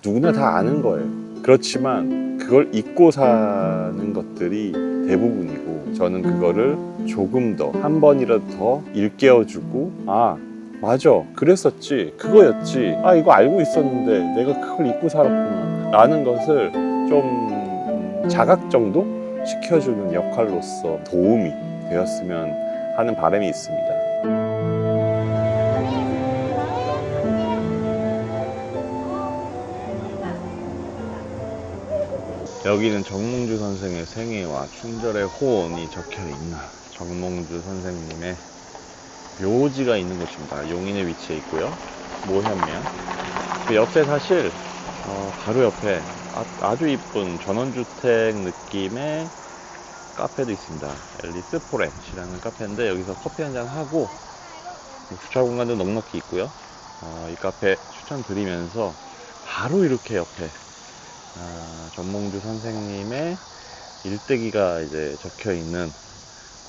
누구나 다 아는 거예요. 그렇지만 그걸 잊고 사는 것들이 대부분이고, 저는 그거를 조금 더, 한 번이라도 더 일깨워주고, 아 맞아 그랬었지, 그거였지, 아 이거 알고 있었는데 내가 그걸 잊고 살았구나 라는 것을 좀 자각 정도 시켜주는 역할로서 도움이 되었으면 하는 바람이 있습니다. 여기는 정몽주 선생의 생애와 충절의 호언이 적혀있는 정몽주 선생님의 묘지가 있는 곳입니다. 용인에 위치해 있고요. 모현면. 그 옆에 사실 바로 옆에 아주 이쁜 전원주택 느낌의 카페도 있습니다. 앨리스 포렌이라는 카페인데, 여기서 커피 한잔 하고 주차 공간도 넉넉히 있고요. 이 카페 추천드리면서 바로 이렇게 옆에 정몽주 선생님의 일대기가 이제 적혀 있는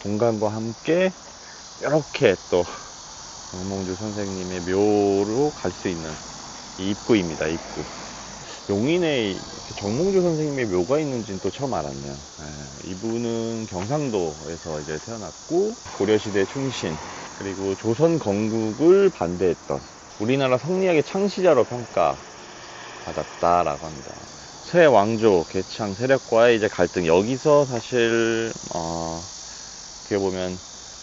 공간과 함께 이렇게 또 정몽주 선생님의 묘로 갈 수 있는 이 입구입니다. 입구. 용인에 정몽주 선생님의 묘가 있는지는 또 처음 알았네요. 이분은 경상도에서 이제 태어났고, 고려시대 충신, 그리고 조선 건국을 반대했던 우리나라 성리학의 창시자로 평가받았다라고 합니다. 새 왕조 개창 세력과의 이제 갈등, 여기서 사실 어떻게 보면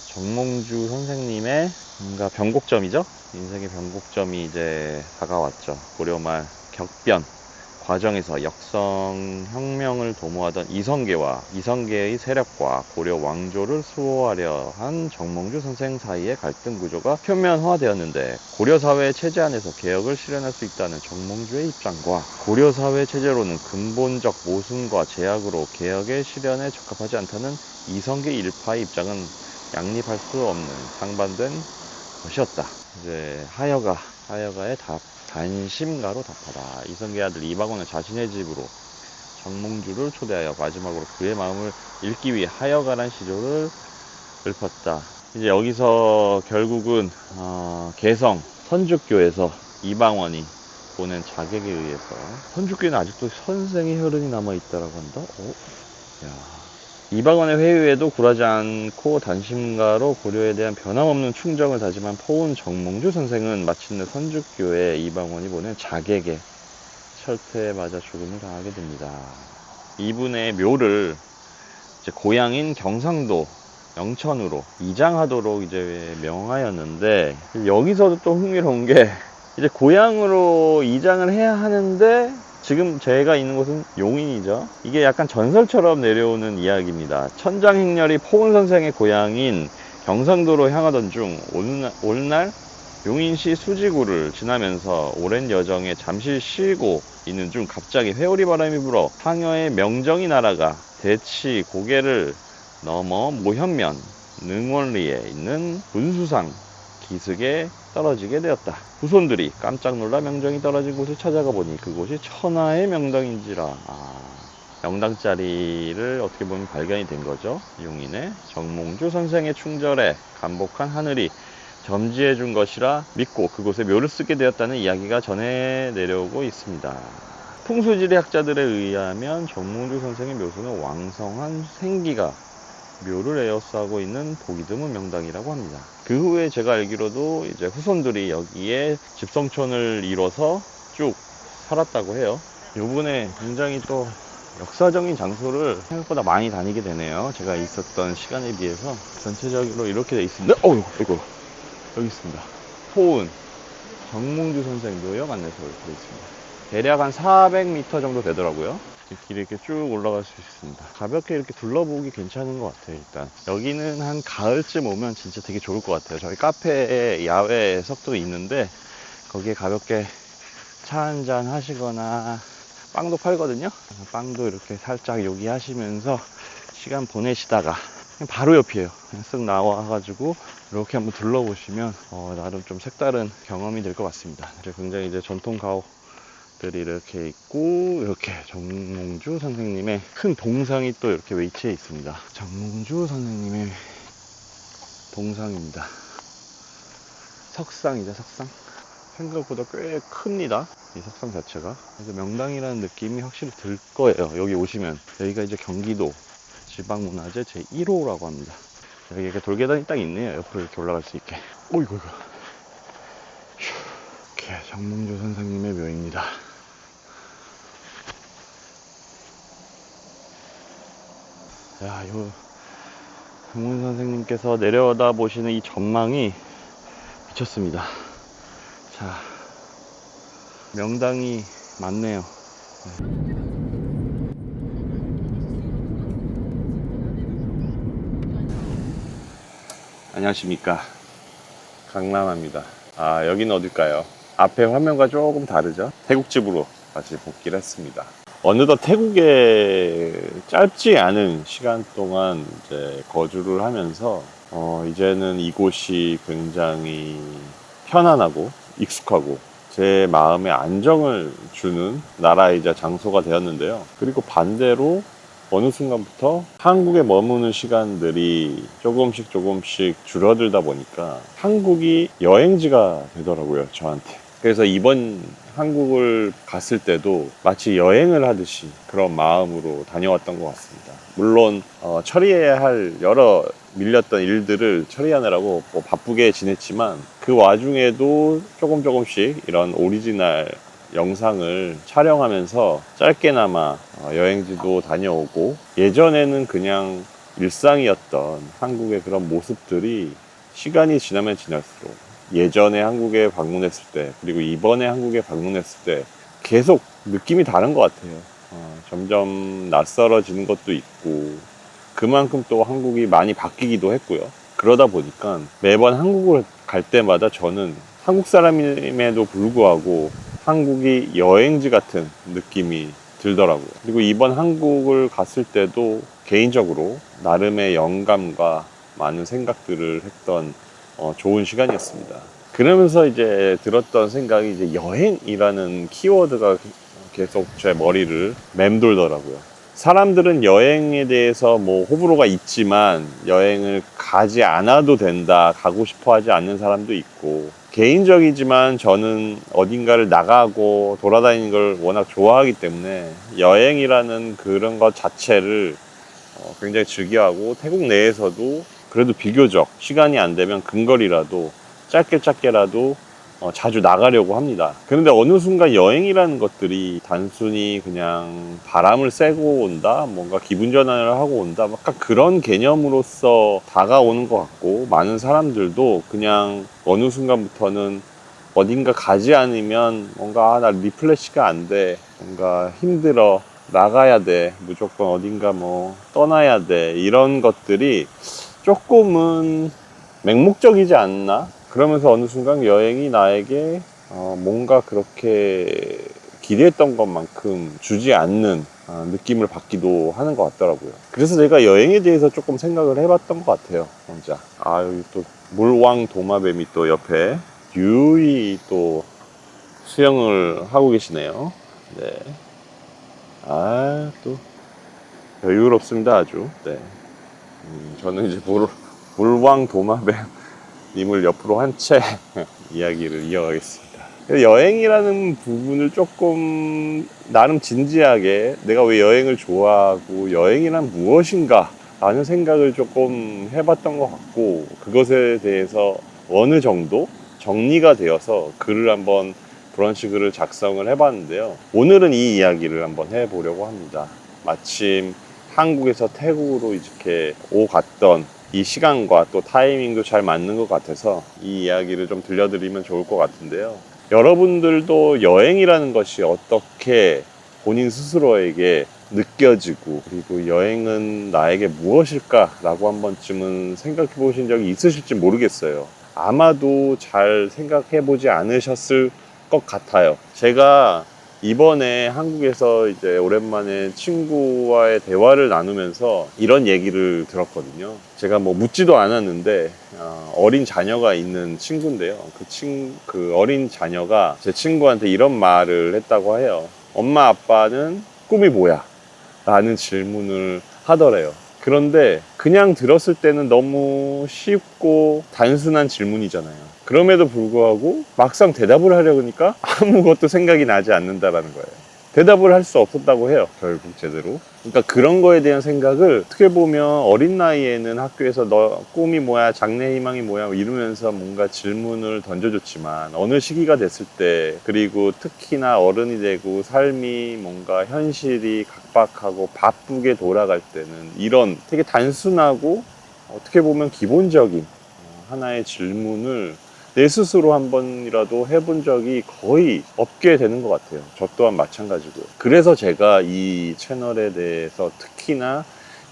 정몽주 선생님의 뭔가 변곡점이죠. 인생의 변곡점이 이제 다가왔죠. 고려말 격변 과정에서 역성혁명을 도모하던 이성계의 세력과 고려 왕조를 수호하려 한 정몽주 선생 사이의 갈등 구조가 표면화되었는데, 고려사회 체제 안에서 개혁을 실현할 수 있다는 정몽주의 입장과 고려사회 체제로는 근본적 모순과 제약으로 개혁의 실현에 적합하지 않다는 이성계 일파의 입장은 양립할 수 없는 상반된 것이었다. 이제 하여가의 단심가로 답하다. 이성계 아들 이방원은 자신의 집으로 정몽주를 초대하여 마지막으로 그의 마음을 읽기 위해 하여가란 시조를 읊었다. 이제 여기서 결국은 개성 선죽교에서 이방원이 보낸 자객에 의해서, 선죽교에는 아직도 선생의 혈흔이 남아있다라고 한다? 이방원의 회유에도 굴하지 않고 단심가로 고려에 대한 변함없는 충정을 다짐한 포은 정몽주 선생은 마침내 선죽교에 이방원이 보낸 자객의 철퇴에 맞아 죽음을 당하게 됩니다. 이분의 묘를 이제 고향인 경상도 영천으로 이장하도록 이제 명하였는데, 여기서도 또 흥미로운 게, 이제 고향으로 이장을 해야 하는데 지금 제가 있는 곳은 용인이죠. 이게 약간 전설처럼 내려오는 이야기입니다. 천장행렬이 포은 선생의 고향인 경상도로 향하던 중 오늘날 용인시 수지구를 지나면서 오랜 여정에 잠시 쉬고 있는 중 갑자기 회오리 바람이 불어 상여의 명정이 날아가 대치 고개를 넘어 모현면 능원리에 있는 분수상 기슭에 떨어지게 되었다. 후손들이 깜짝 놀라 명정이 떨어진 곳을 찾아가 보니 그곳이 천하의 명당인지라. 명당 자리를 어떻게 보면 발견이 된 거죠. 용인의 정몽주 선생의 충절에 감복한 하늘이 점지해 준 것이라 믿고 그곳에 묘를 쓰게 되었다는 이야기가 전해 내려오고 있습니다. 풍수지리학자들에 의하면 정몽주 선생의 묘소는 왕성한 생기가 묘를 에워싸고 있는 보기 드문 명당이라고 합니다. 그 후에 제가 알기로도 이제 후손들이 여기에 집성촌을 이뤄서 쭉 살았다고 해요. 요번에 굉장히 또 역사적인 장소를 생각보다 많이 다니게 되네요. 제가 있었던 시간에 비해서. 전체적으로 이렇게 돼 있습니다. 이거 여기 있습니다. 포은 정몽주 선생 묘역 안내소가 이렇게 돼 있습니다. 대략 한 400m 정도 되더라고요. 길에 이렇게 쭉 올라갈 수 있습니다. 가볍게 이렇게 둘러보기 괜찮은 것 같아요. 일단 여기는 한 가을쯤 오면 진짜 되게 좋을 것 같아요. 저희 카페에 야외 석도 있는데 거기에 가볍게 차 한잔 하시거나, 빵도 팔거든요. 빵도 이렇게 살짝 요기하시면서 시간 보내시다가 바로 옆이에요. 그냥 쓱 나와가지고 이렇게 한번 둘러보시면 나름 좀 색다른 경험이 될 것 같습니다. 굉장히 이제 전통 가옥들이 이렇게 있고, 이렇게 정몽주 선생님의 큰 동상이 또 이렇게 위치해 있습니다. 정몽주 선생님의 동상입니다. 석상이죠, 석상. 생각보다 꽤 큽니다. 이 석상 자체가. 그래서 명당이라는 느낌이 확실히 들 거예요. 여기 오시면. 여기가 이제 경기도 지방문화재 제1호라고 합니다. 여기 이렇게 돌계단이 딱 있네요. 옆으로 이렇게 올라갈 수 있게. 오이고, 이거. 이렇게 정몽주 선생님의 묘입니다. 야, 요 정몽주 선생님께서 내려다 보시는 이 전망이 미쳤습니다. 자, 명당이 많네요. 안녕하십니까, 강남합니다. 아, 여기는 어딜까요? 앞에 화면과 조금 다르죠? 태국집으로 다시 복귀를 했습니다. 어느덧 태국에 짧지 않은 시간 동안 이제 거주를 하면서 이제는 이곳이 굉장히 편안하고 익숙하고 제 마음에 안정을 주는 나라이자 장소가 되었는데요. 그리고 반대로 어느 순간부터 한국에 머무는 시간들이 조금씩 줄어들다 보니까 한국이 여행지가 되더라고요, 저한테. 그래서 이번 한국을 갔을 때도 마치 여행을 하듯이 그런 마음으로 다녀왔던 것 같습니다. 물론 처리해야 할 여러 밀렸던 일들을 처리하느라고 뭐 바쁘게 지냈지만 그 와중에도 조금씩 이런 오리지널 영상을 촬영하면서 짧게나마 여행지도 다녀오고, 예전에는 그냥 일상이었던 한국의 그런 모습들이 시간이 지나면 지날수록 예전에 한국에 방문했을 때 그리고 이번에 한국에 방문했을 때 계속 느낌이 다른 것 같아요. 점점 낯설어지는 것도 있고, 그만큼 또 한국이 많이 바뀌기도 했고요. 그러다 보니까 매번 한국을 갈 때마다 저는 한국 사람임에도 불구하고 한국이 여행지 같은 느낌이 들더라고요. 그리고 이번 한국을 갔을 때도 개인적으로 나름의 영감과 많은 생각들을 했던 좋은 시간이었습니다. 그러면서 이제 들었던 생각이 이제 여행이라는 키워드가 계속 제 머리를 맴돌더라고요. 사람들은 여행에 대해서 뭐 호불호가 있지만 여행을 가지 않아도 된다, 가고 싶어 하지 않는 사람도 있고, 개인적이지만 저는 어딘가를 나가고 돌아다니는 걸 워낙 좋아하기 때문에 여행이라는 그런 것 자체를 굉장히 즐겨하고, 태국 내에서도 그래도 비교적 시간이 안 되면 근거리라도 짧게라도 자주 나가려고 합니다. 그런데 어느 순간 여행이라는 것들이 단순히 그냥 바람을 쐬고 온다, 뭔가 기분 전환을 하고 온다, 약간 그런 개념으로서 다가오는 것 같고, 많은 사람들도 그냥 어느 순간부터는 어딘가 가지 않으면 뭔가 나 리플레시가 안 돼, 뭔가 힘들어, 나가야 돼, 무조건 어딘가 뭐 떠나야 돼, 이런 것들이 조금은 맹목적이지 않나? 그러면서 어느 순간 여행이 나에게 뭔가 그렇게 기대했던 것만큼 주지 않는 느낌을 받기도 하는 것 같더라고요. 그래서 제가 여행에 대해서 조금 생각을 해봤던 것 같아요, 혼자. 아, 여기 또 물왕 도마뱀이 또 옆에 유유히 또 수영을 하고 계시네요. 네. 아, 또 여유롭습니다, 아주. 네. 저는 이제 물왕 도마뱀 님을 옆으로 한 채 이야기를 이어가겠습니다. 여행이라는 부분을 조금 나름 진지하게, 내가 왜 여행을 좋아하고 여행이란 무엇인가 라는 생각을 조금 해봤던 것 같고, 그것에 대해서 어느 정도 정리가 되어서 글을 한번 브런치 글을 작성을 해봤는데요. 오늘은 이 이야기를 한번 해보려고 합니다. 마침 한국에서 태국으로 이렇게 오갔던 이 시간과 또 타이밍도 잘 맞는 것 같아서 이 이야기를 좀 들려드리면 좋을 것 같은데요. 여러분들도 여행이라는 것이 어떻게 본인 스스로에게 느껴지고, 그리고 여행은 나에게 무엇일까 라고 한 번쯤은 생각해 보신 적이 있으실지 모르겠어요. 아마도 잘 생각해 보지 않으셨을 것 같아요. 제가 이번에 한국에서 이제 오랜만에 친구와의 대화를 나누면서 이런 얘기를 들었거든요. 제가 뭐 묻지도 않았는데 어린 자녀가 있는 친구인데요. 그 어린 자녀가 제 친구한테 이런 말을 했다고 해요. 엄마, 아빠는 꿈이 뭐야? 라는 질문을 하더래요. 그런데 그 그냥 들었을 때는 너무 쉽고 단순한 질문이잖아요. 그럼에도 불구하고 막상 대답을 하려고 하니까 아무것도 생각이 나지 않는다라는 거예요. 대답을 할 수 없었다고 해요, 결국 제대로. 그러니까 그런 거에 대한 생각을 어떻게 보면 어린 나이에는 학교에서 너 꿈이 뭐야, 장래 희망이 뭐야 이러면서 뭔가 질문을 던져줬지만 어느 시기가 됐을 때, 그리고 특히나 어른이 되고 삶이 뭔가 현실이 각박하고 바쁘게 돌아갈 때는 이런 되게 단순하고 어떻게 보면 기본적인 하나의 질문을 내 스스로 한 번이라도 해본 적이 거의 없게 되는 것 같아요. 저 또한 마찬가지고요. 그래서 제가 이 채널에 대해서 특히나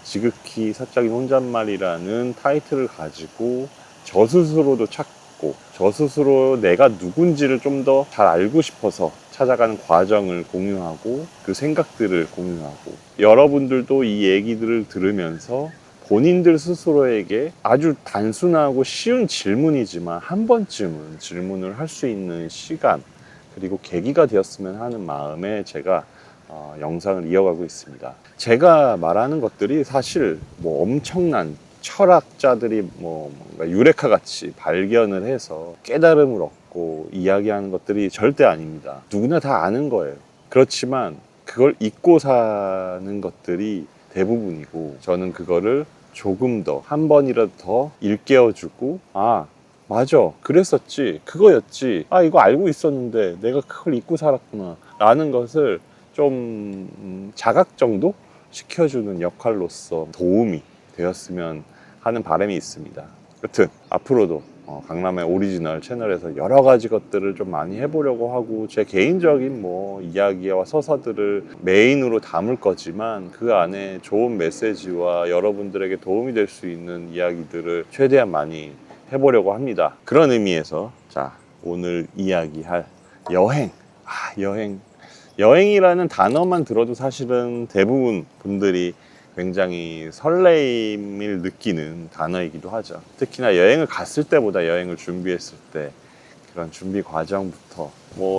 지극히 사적인 혼잣말이라는 타이틀을 가지고 저 스스로도 찾고 저 스스로 내가 누군지를 좀 더 잘 알고 싶어서 찾아가는 과정을 공유하고 그 생각들을 공유하고, 여러분들도 이 얘기들을 들으면서 본인들 스스로에게 아주 단순하고 쉬운 질문이지만 한 번쯤은 질문을 할 수 있는 시간, 그리고 계기가 되었으면 하는 마음에 제가 영상을 이어가고 있습니다. 제가 말하는 것들이 사실 뭐 엄청난 철학자들이 뭔가 유레카 같이 발견을 해서 깨달음을 얻고 이야기하는 것들이 절대 아닙니다. 누구나 다 아는 거예요. 그렇지만 그걸 잊고 사는 것들이 대부분이고, 저는 그거를 조금 더 한 번이라도 더 일깨워주고, 아 맞아 그랬었지, 그거였지, 아 이거 알고 있었는데 내가 그걸 잊고 살았구나 라는 것을 좀 자각 정도 시켜주는 역할로서 도움이 되었으면 하는 바람이 있습니다. 여튼 앞으로도 강남의 오리지널 채널에서 여러 가지 것들을 좀 많이 해보려고 하고, 제 개인적인 이야기와 서사들을 메인으로 담을 거지만 그 안에 좋은 메시지와 여러분들에게 도움이 될 수 있는 이야기들을 최대한 많이 해보려고 합니다. 그런 의미에서 자, 오늘 이야기할 여행. 여행이라는 단어만 들어도 사실은 대부분 분들이 굉장히 설레임을 느끼는 단어이기도 하죠. 특히나 여행을 갔을 때보다 여행을 준비했을 때 그런 준비 과정부터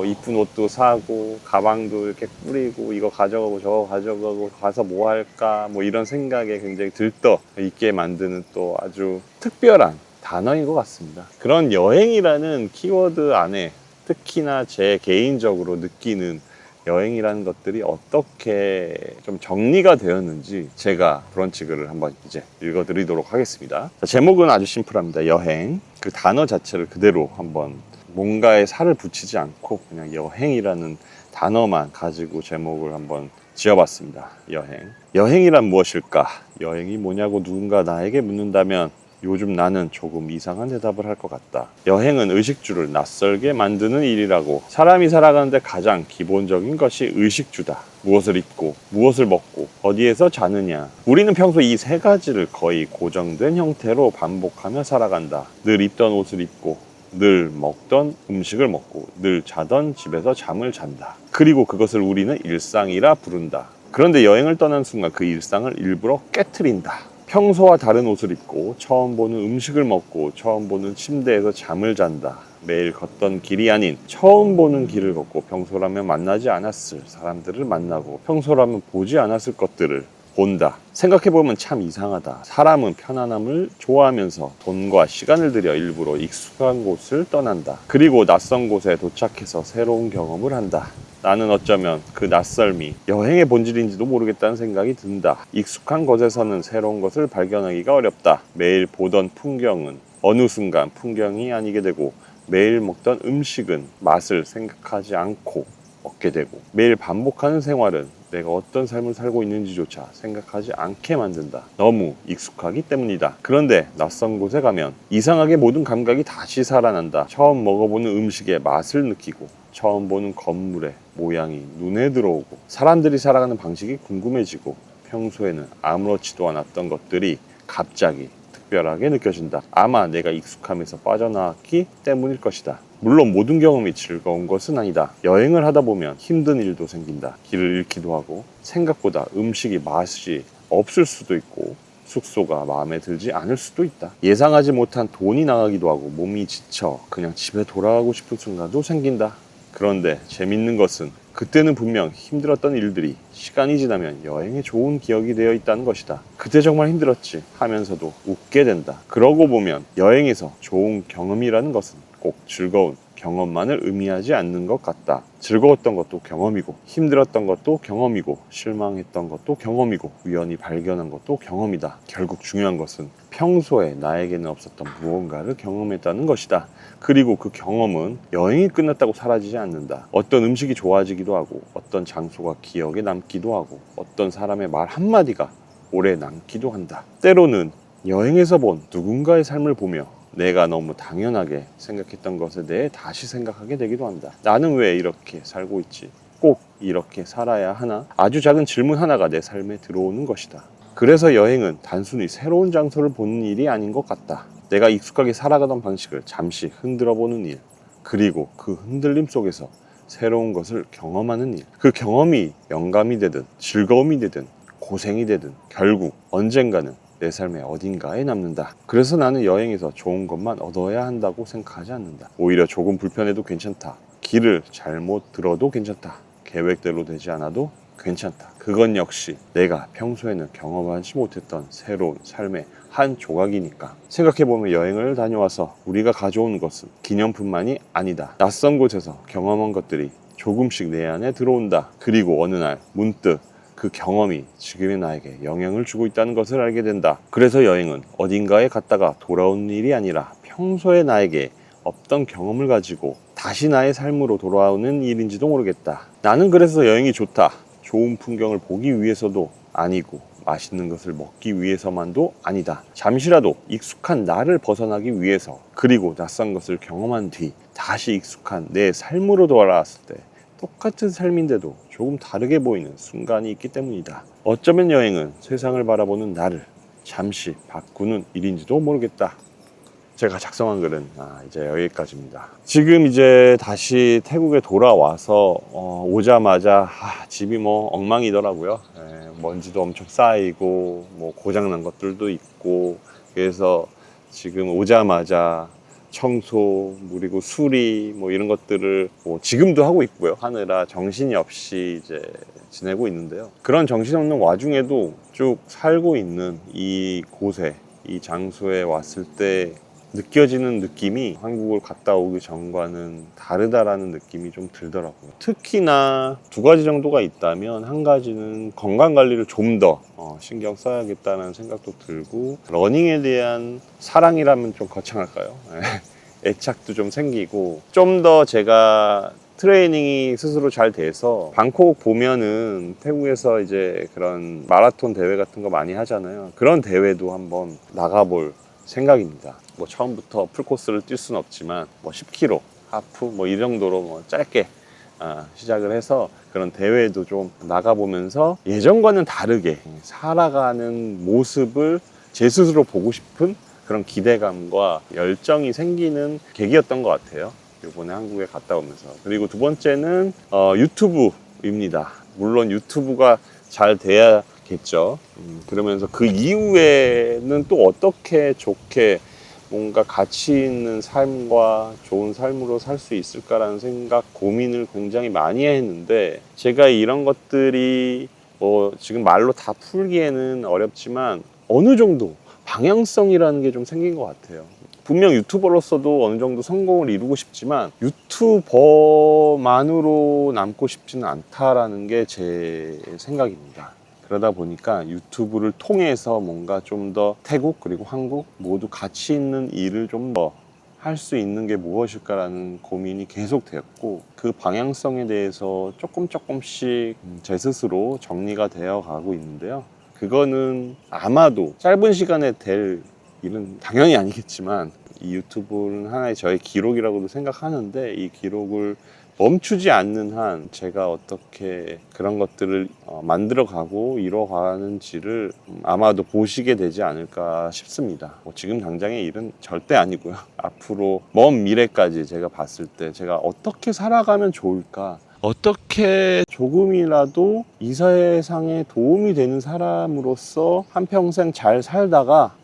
이쁜 옷도 사고 가방도 이렇게 꾸리고 이거 가져가고 저거 가져가고 가서 뭐 할까 이런 생각에 굉장히 들떠 있게 만드는 또 아주 특별한 단어인 것 같습니다. 그런 여행이라는 키워드 안에 특히나 제 개인적으로 느끼는 여행이라는 것들이 어떻게 좀 정리가 되었는지 제가 브런치 글을 한번 이제 읽어드리도록 하겠습니다. 자, 제목은 아주 심플합니다. 여행. 그 단어 자체를 그대로 한번 뭔가에 살을 붙이지 않고 그냥 여행이라는 단어만 가지고 제목을 한번 지어봤습니다. 여행. 여행이란 무엇일까? 여행이 뭐냐고 누군가 나에게 묻는다면 요즘 나는 조금 이상한 대답을 할 것 같다. 여행은 의식주를 낯설게 만드는 일이라고. 사람이 살아가는데 가장 기본적인 것이 의식주다. 무엇을 입고, 무엇을 먹고, 어디에서 자느냐. 우리는 평소 이 세 가지를 거의 고정된 형태로 반복하며 살아간다. 늘 입던 옷을 입고, 늘 먹던 음식을 먹고, 늘 자던 집에서 잠을 잔다. 그리고 그것을 우리는 일상이라 부른다. 그런데 여행을 떠난 순간 그 일상을 일부러 깨트린다. 평소와 다른 옷을 입고 처음 보는 음식을 먹고 처음 보는 침대에서 잠을 잔다. 매일 걷던 길이 아닌 처음 보는 길을 걷고 평소라면 만나지 않았을 사람들을 만나고 평소라면 보지 않았을 것들을 본다. 생각해보면 참 이상하다. 사람은 편안함을 좋아하면서 돈과 시간을 들여 일부러 익숙한 곳을 떠난다. 그리고 낯선 곳에 도착해서 새로운 경험을 한다. 나는 어쩌면 그 낯설미, 여행의 본질인지도 모르겠다는 생각이 든다. 익숙한 곳에서는 새로운 것을 발견하기가 어렵다. 매일 보던 풍경은 어느 순간 풍경이 아니게 되고, 매일 먹던 음식은 맛을 생각하지 않고 먹게 되고, 매일 반복하는 생활은 내가 어떤 삶을 살고 있는지조차 생각하지 않게 만든다. 너무 익숙하기 때문이다. 그런데 낯선 곳에 가면 이상하게 모든 감각이 다시 살아난다. 처음 먹어보는 음식의 맛을 느끼고, 처음 보는 건물의 모양이 눈에 들어오고, 사람들이 살아가는 방식이 궁금해지고, 평소에는 아무렇지도 않았던 것들이 갑자기 특별하게 느껴진다. 아마 내가 익숙함에서 빠져나왔기 때문일 것이다. 물론 모든 경험이 즐거운 것은 아니다. 여행을 하다 보면 힘든 일도 생긴다. 길을 잃기도 하고, 생각보다 음식이 맛이 없을 수도 있고, 숙소가 마음에 들지 않을 수도 있다. 예상하지 못한 돈이 나가기도 하고, 몸이 지쳐 그냥 집에 돌아가고 싶은 순간도 생긴다. 그런데 재밌는 것은 그때는 분명 힘들었던 일들이 시간이 지나면 여행에 좋은 기억이 되어 있다는 것이다. 그때 정말 힘들었지 하면서도 웃게 된다. 그러고 보면 여행에서 좋은 경험이라는 것은 꼭 즐거운 경험만을 의미하지 않는 것 같다. 즐거웠던 것도 경험이고 힘들었던 것도 경험이고 실망했던 것도 경험이고 우연히 발견한 것도 경험이다. 결국 중요한 것은 평소에 나에게는 없었던 무언가를 경험했다는 것이다. 그리고 그 경험은 여행이 끝났다고 사라지지 않는다. 어떤 음식이 좋아지기도 하고 어떤 장소가 기억에 남기도 하고 어떤 사람의 말 한마디가 오래 남기도 한다. 때로는 여행에서 본 누군가의 삶을 보며 내가 너무 당연하게 생각했던 것에 대해 다시 생각하게 되기도 한다. 나는 왜 이렇게 살고 있지? 꼭 이렇게 살아야 하나? 아주 작은 질문 하나가 내 삶에 들어오는 것이다. 그래서 여행은 단순히 새로운 장소를 보는 일이 아닌 것 같다. 내가 익숙하게 살아가던 방식을 잠시 흔들어 보는 일, 그리고 그 흔들림 속에서 새로운 것을 경험하는 일. 그 경험이 영감이 되든 즐거움이 되든 고생이 되든 결국 언젠가는 내 삶의 어딘가에 남는다. 그래서 나는 여행에서 좋은 것만 얻어야 한다고 생각하지 않는다. 오히려 조금 불편해도 괜찮다. 길을 잘못 들어도 괜찮다. 계획대로 되지 않아도 괜찮다. 그건 역시 내가 평소에는 경험하지 못했던 새로운 삶의 한 조각이니까. 생각해보면 여행을 다녀와서 우리가 가져온 것은 기념품만이 아니다. 낯선 곳에서 경험한 것들이 조금씩 내 안에 들어온다. 그리고 어느 날 문득 그 경험이 지금의 나에게 영향을 주고 있다는 것을 알게 된다. 그래서 여행은 어딘가에 갔다가 돌아오는 일이 아니라 평소에 나에게 없던 경험을 가지고 다시 나의 삶으로 돌아오는 일인지도 모르겠다. 나는 그래서 여행이 좋다. 좋은 풍경을 보기 위해서도 아니고 맛있는 것을 먹기 위해서만도 아니다. 잠시라도 익숙한 나를 벗어나기 위해서, 그리고 낯선 것을 경험한 뒤 다시 익숙한 내 삶으로 돌아왔을 때 똑같은 삶인데도 조금 다르게 보이는 순간이 있기 때문이다. 어쩌면 여행은 세상을 바라보는 나를 잠시 바꾸는 일인지도 모르겠다. 제가 작성한 글은 이제 여기까지입니다. 지금 이제 다시 태국에 돌아와서 오자마자 집이 뭐 엉망이더라고요. 먼지도 엄청 쌓이고 뭐 고장난 것들도 있고, 그래서 지금 오자마자 청소 그리고 수리 뭐 이런 것들을 뭐 지금도 하고 있고요. 하느라 정신이 없이 이제 지내고 있는데요. 그런 정신없는 와중에도 쭉 살고 있는 이 곳에, 이 장소에 왔을 때 느껴지는 느낌이 한국을 갔다 오기 전과는 다르다라는 느낌이 좀 들더라고요. 특히나 두 가지 정도가 있다면, 한 가지는 건강관리를 좀 더 신경 써야겠다는 생각도 들고, 러닝에 대한 사랑이라면 좀 거창할까요? 애착도 좀 생기고, 좀 더 제가 트레이닝이 스스로 잘 돼서, 방콕 보면은 태국에서 이제 그런 마라톤 대회 같은 거 많이 하잖아요. 그런 대회도 한번 나가볼 생각입니다. 뭐 처음부터 풀코스를 뛸 수는 없지만 뭐 10km, 하프 뭐 이 정도로 뭐 짧게 시작을 해서 그런 대회도 좀 나가보면서 예전과는 다르게 살아가는 모습을 제 스스로 보고 싶은 그런 기대감과 열정이 생기는 계기였던 것 같아요. 이번에 한국에 갔다 오면서. 그리고 두 번째는 유튜브입니다. 물론 유튜브가 잘 돼야겠죠. 그러면서 그 이후에는 또 어떻게 좋게 뭔가 가치 있는 삶과 좋은 삶으로 살 수 있을까라는 생각, 고민을 굉장히 많이 했는데, 제가 이런 것들이 뭐 지금 말로 다 풀기에는 어렵지만 어느 정도 방향성이라는 게 좀 생긴 것 같아요. 분명 유튜버로서도 어느 정도 성공을 이루고 싶지만 유튜버만으로 남고 싶지는 않다라는 게 제 생각입니다. 그러다 보니까 유튜브를 통해서 뭔가 좀 더 태국 그리고 한국 모두 가치 있는 일을 좀 더 할 수 있는 게 무엇일까라는 고민이 계속 되었고, 그 방향성에 대해서 조금씩 제 스스로 정리가 되어 가고 있는데요. 그거는 아마도 짧은 시간에 될 일은 당연히 아니겠지만, 이 유튜브는 하나의 저의 기록이라고도 생각하는데, 이 기록을 멈추지 않는 한 제가 어떻게 그런 것들을 만들어가고 이뤄가는지를 아마도 보시게 되지 않을까 싶습니다. 뭐 지금 당장의 일은 절대 아니고요. 앞으로 먼 미래까지 제가 봤을 때 제가 어떻게 살아가면 좋을까, 어떻게 조금이라도 이 세상에 도움이 되는 사람으로서 한평생 잘 살다가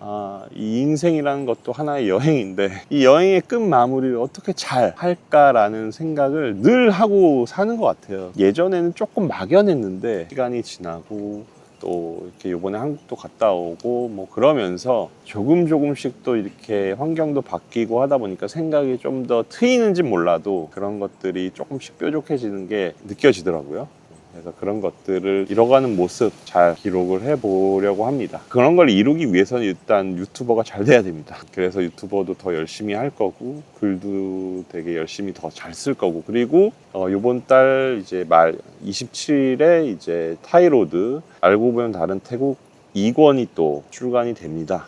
이 인생이라는 것도 하나의 여행인데 이 여행의 끝 마무리를 어떻게 잘 할까라는 생각을 늘 하고 사는 것 같아요. 예전에는 조금 막연했는데 시간이 지나고 또 이렇게 요번에 한국도 갔다 오고 뭐 그러면서 조금씩 또 이렇게 환경도 바뀌고 하다 보니까 생각이 좀 더 트이는지 몰라도 그런 것들이 조금씩 뾰족해지는 게 느껴지더라고요. 그래서 그런 것들을 이뤄가는 모습 잘 기록을 해보려고 합니다. 그런 걸 이루기 위해서는 일단 유튜버가 잘 돼야 됩니다. 그래서 유튜버도 더 열심히 할 거고 글도 되게 열심히 더 잘 쓸 거고 그리고 요번 달 이제 말 27일에 이제 타이로드 알고 보면 다른 태국 2권이 또 출간이 됩니다.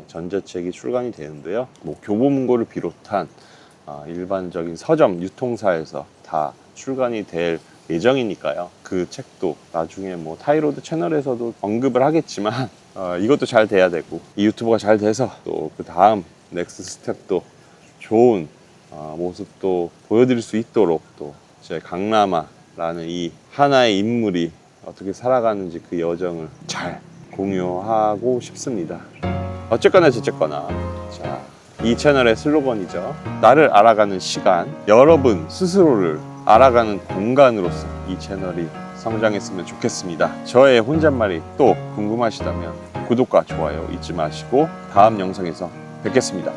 전자책이 출간이 되는데요. 뭐 교보문고를 비롯한 일반적인 서점 유통사에서 다 출간이 될 예정이니까요. 그 책도 나중에 뭐 타이로드 채널에서도 언급을 하겠지만 이것도 잘 돼야 되고 이 유튜버가 잘 돼서 또 그 다음 넥스트 스텝도 좋은 모습도 보여드릴 수 있도록 또 제 강라마라는 이 하나의 인물이 어떻게 살아가는지 그 여정을 잘 공유하고 싶습니다. 어쨌거나 저쨌거나 자, 이 채널의 슬로건이죠. 나를 알아가는 시간, 여러분 스스로를 알아가는 공간으로서 이 채널이 성장했으면 좋겠습니다. 저의 혼잣말이 또 궁금하시다면 구독과 좋아요 잊지 마시고 다음 영상에서 뵙겠습니다.